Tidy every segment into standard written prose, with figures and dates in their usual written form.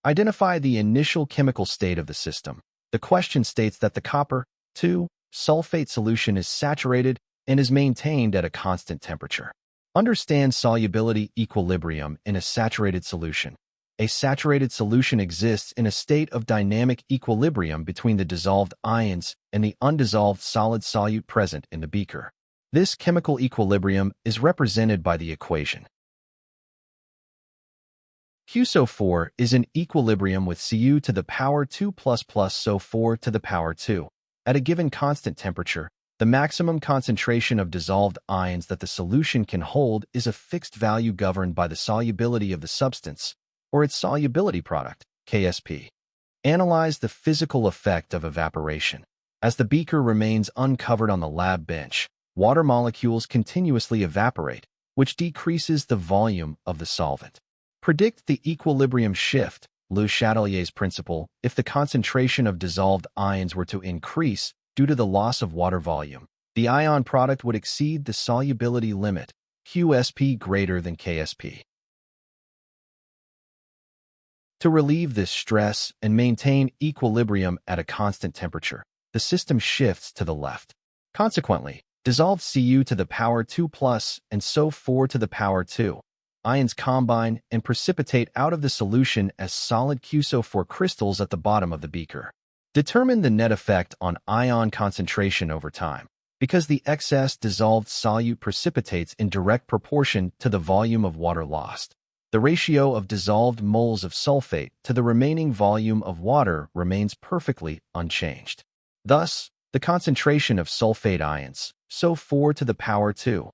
Identify the initial chemical state of the system. The question states that the copper 2 sulfate solution is saturated and is maintained at a constant temperature. Understand solubility equilibrium in a saturated solution. A saturated solution exists in a state of dynamic equilibrium between the dissolved ions and the undissolved solid solute present in the beaker. This chemical equilibrium is represented by the equation. Q34 is in equilibrium with Cu to the power 2 plus SO4 to the power 2. At a given constant temperature, the maximum concentration of dissolved ions that the solution can hold is a fixed value governed by the solubility of the substance, or its solubility product, Ksp. Analyze the physical effect of evaporation. As the beaker remains uncovered on the lab bench, water molecules continuously evaporate, which decreases the volume of the solvent. Predict the equilibrium shift, Le Chatelier's principle, if the concentration of dissolved ions were to increase due to the loss of water volume. The ion product would exceed the solubility limit, Qsp greater than Ksp. To relieve this stress and maintain equilibrium at a constant temperature, the system shifts to the left. Consequently, dissolved Cu to the power 2 plus and SO4 to the power 2. Ions combine and precipitate out of the solution as solid Q34 crystals at the bottom of the beaker. Determine the net effect on ion concentration over time. Because the excess dissolved solute precipitates in direct proportion to the volume of water lost, the ratio of dissolved moles of sulfate to the remaining volume of water remains perfectly unchanged. Thus, the concentration of sulfate ions, SO4 to the power 2,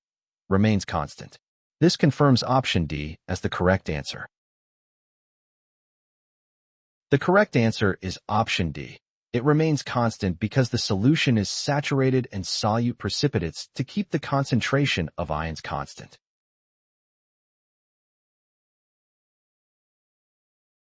remains constant. This confirms option D as the correct answer. The correct answer is option D. It remains constant because the solution is saturated and solute precipitates to keep the concentration of ions constant.